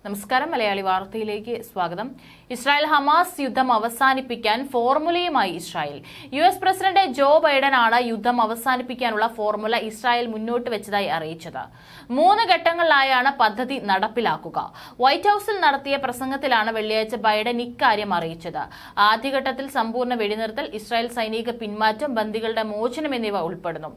നമസ്കാരം. മലയാളി വാർത്തയിലേക്ക് സ്വാഗതം. ഇസ്രായേൽ ഹമാസ് യുദ്ധം അവസാനിപ്പിക്കാൻ ഫോർമുലയുമായി ഇസ്രായേൽ. US പ്രസിഡന്റ് ജോ ബൈഡനാണ് യുദ്ധം അവസാനിപ്പിക്കാനുള്ള ഫോർമുല ഇസ്രായേൽ മുന്നോട്ട് വെച്ചതായി അറിയിച്ചത്. 3 ഘട്ടങ്ങളിലായാണ് പദ്ധതി നടപ്പിലാക്കുക. വൈറ്റ് ഹൌസിൽ നടത്തിയ പ്രസംഗത്തിലാണ് വെള്ളിയാഴ്ച ബൈഡൻ ഇക്കാര്യം അറിയിച്ചത്. ആദ്യഘട്ടത്തിൽ സമ്പൂർണ്ണ വെടിനിർത്തൽ, ഇസ്രായേൽ സൈനിക പിന്മാറ്റം, ബന്ദികളുടെ മോചനം എന്നിവ ഉൾപ്പെടുന്നു.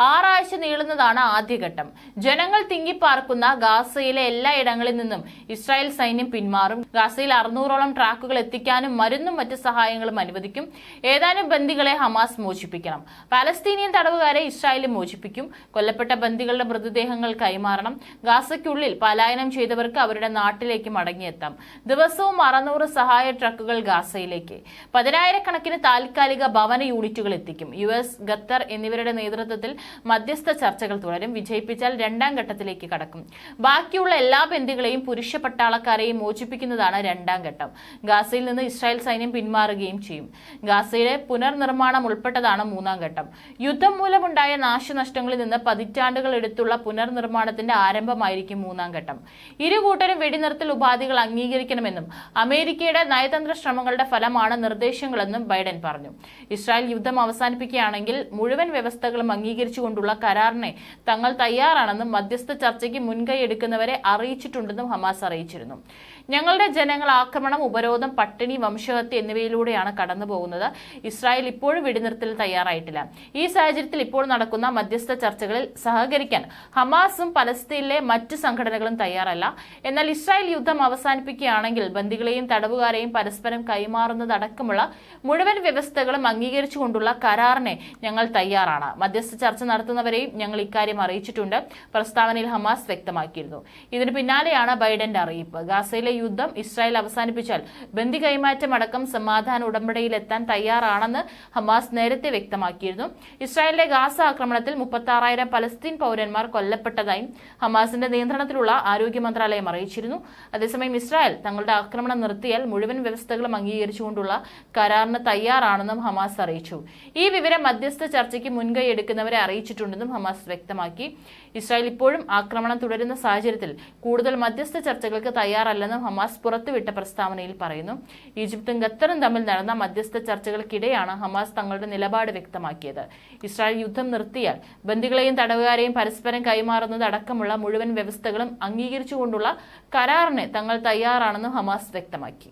6 ആഴ്ച നീളുന്നതാണ് ആദ്യഘട്ടം. ജനങ്ങൾ തിങ്ങിപ്പാർക്കുന്ന ഗാസയിലെ എല്ലായിടങ്ങളിൽ നിന്നും ഇസ്രായേൽ സൈന്യം പിന്മാറും. ഗാസയിൽ 600ഓളം ട്രാക്കുകൾ എത്തിക്കാനും മരുന്നും മറ്റ് സഹായങ്ങളും അനുവദിക്കും. ഏതാനും ബന്ദികളെ ഹമാസ് മോചിപ്പിക്കണം. പാലസ്തീനിയൻ തടവുകാരെ ഇസ്രായേലും മോചിപ്പിക്കും. കൊല്ലപ്പെട്ട ബന്ദികളുടെ മൃതദേഹങ്ങൾ കൈമാറണം. ഗാസയ്ക്കുള്ളിൽ പലായനം ചെയ്തവർക്ക് അവരുടെ നാട്ടിലേക്ക് മടങ്ങിയെത്താം. ദിവസവും 600 സഹായ ട്രക്കുകൾ ഗാസയിലേക്ക്. 10,000കണക്കിന് താൽക്കാലിക ഭവന യൂണിറ്റുകൾ എത്തിക്കും. US, ഖത്തർ എന്നിവരുടെ നേതൃത്വത്തിൽ മധ്യസ്ഥ ചർച്ചകൾ തുടരും. വിജയിപ്പിച്ചാൽ 2ാം ഘട്ടത്തിലേക്ക് കടക്കും. ബാക്കിയുള്ള എല്ലാ ബന്ദികളെയും പുരുഷ പട്ടാളക്കാരെയും മോചിപ്പിക്കുന്നതാണ് 2ാം ഘട്ടം. ഗാസയിൽ നിന്ന് ഇസ്രായേൽ സൈന്യം പിന്മാറുകയും ചെയ്യും. ഗാസയിലെ പുനർനിർമ്മാണം ഉൾപ്പെട്ടതാണ് 3ാം ഘട്ടം. യുദ്ധം മൂലമുണ്ടായ നാശനഷ്ടങ്ങളിൽ നിന്ന് പതിറ്റാണ്ടുകൾ എടുത്തുള്ള പുനർനിർമ്മാണത്തിന്റെ ആരംഭമായിരിക്കും 3ാം ഘട്ടം. ഇരുകൂട്ടരും വെടിനിർത്തൽ ഉപാധികൾ അംഗീകരിക്കണമെന്നും അമേരിക്കയുടെ നയതന്ത്ര ശ്രമങ്ങളുടെ ഫലമാണ് നിർദ്ദേശങ്ങളെന്നും ബൈഡൻ പറഞ്ഞു. ഇസ്രായേൽ യുദ്ധം അവസാനിപ്പിക്കുകയാണെങ്കിൽ മുഴുവൻ വ്യവസ്ഥകളും അംഗീകരിച്ചുകൊണ്ടുള്ള കരാറിനെ തങ്ങൾ തയ്യാറാണെന്നും മധ്യസ്ഥ ചർച്ചയ്ക്ക് മുൻകൈ എടുക്കുന്നവരെ അറിയിച്ചിട്ടുണ്ടെന്നും ഹമാസ് അറിയിച്ചിരുന്നു. ഞങ്ങളുടെ ജനങ്ങൾ ആക്രമണം, ഉപരോധം, പട്ടിണി, വംശഹത്യ എന്നിവയിലൂടെയാണ് കടന്നുപോകുന്നത്. ഇസ്രായേൽ ഇപ്പോഴും വെടിനിർത്തൽ തയ്യാറായിട്ടില്ല. ഈ സാഹചര്യത്തിൽ ഇപ്പോൾ നടക്കുന്ന മധ്യസ്ഥ ചർച്ചകളിൽ സഹകരിക്കാൻ ഹമാസും പലസ്തീനിലെ മറ്റു സംഘടനകളും തയ്യാറല്ല. എന്നാൽ ഇസ്രായേൽ യുദ്ധം അവസാനിപ്പിക്കുകയാണെങ്കിൽ ബന്ദികളെയും തടവുകാരെയും പരസ്പരം കൈമാറുന്നതടക്കമുള്ള മുഴുവൻ വ്യവസ്ഥകളും അംഗീകരിച്ചുകൊണ്ടുള്ള കരാറിനെ ഞങ്ങൾ തയ്യാറാണ്. മധ്യസ്ഥ ചർച്ച നടത്തുന്നവരെയും ഞങ്ങൾ ഇക്കാര്യം അറിയിച്ചിട്ടുണ്ട്, പ്രസ്താവനയിൽ ഹമാസ് വ്യക്തമാക്കിയിരുന്നു. ഇതിന് പിന്നാലെയാണ് ബൈഡന്റെ അറിയിപ്പ്. ഗാസയിലെ യുദ്ധം ഇസ്രായേൽ അവസാനിപ്പിച്ചാൽ ബന്ദി കൈമാറ്റം അടക്കം സമാധാന ഉടമ്പടിയിലെത്താൻ തയ്യാറാണെന്ന് ഹമാസ് നേരത്തെ വ്യക്തമാക്കിയിരുന്നു. ഇസ്രായേലിലെ ഗാസ ആക്രമണത്തിൽ 36,000 പലസ്തീൻ പൗരന്മാർ കൊല്ലപ്പെട്ടതായും ഹമാസിന്റെ നിയന്ത്രണത്തിലുള്ള ആരോഗ്യ മന്ത്രാലയം അറിയിച്ചിരുന്നു. അതേസമയം ഇസ്രായേൽ തങ്ങളുടെ ആക്രമണം നിർത്തിയാൽ മുഴുവൻ വ്യവസ്ഥകളും അംഗീകരിച്ചുകൊണ്ടുള്ള കരാറിന് തയ്യാറാണെന്നും ഹമാസ് അറിയിച്ചു. ഈ വിവരം മധ്യസ്ഥ ചർച്ചയ്ക്ക് മുൻകൈ എടുക്കുന്നവരെ അറിയിച്ചിട്ടുണ്ടെന്നും ഹമാസ് വ്യക്തമാക്കി. ഇസ്രായേൽ ഇപ്പോഴും ആക്രമണം തുടരുന്ന സാഹചര്യത്തിൽ കൂടുതൽ മധ്യസ്ഥ ചർച്ചകൾക്ക് തയ്യാറല്ലെന്നും ഹമാസ് പുറത്തുവിട്ട പ്രസ്താവനയിൽ പറയുന്നു. ഈജിപ്തും ഖത്തറും തമ്മിൽ നടന്ന മധ്യസ്ഥ ചർച്ചകൾക്കിടെയാണ് ഹമാസ് തങ്ങളുടെ നിലപാട് വ്യക്തമാക്കിയത്. ഇസ്രായേൽ യുദ്ധം നിർത്തിയാൽ ബന്ദികളെയും തടവുകാരെയും പരസ്പരം കൈമാറുന്നത് അടക്കമുള്ള മുഴുവൻ വ്യവസ്ഥകളും അംഗീകരിച്ചുകൊണ്ടുള്ള കരാറിന് തങ്ങൾ തയ്യാറാണെന്നും ഹമാസ് വ്യക്തമാക്കി.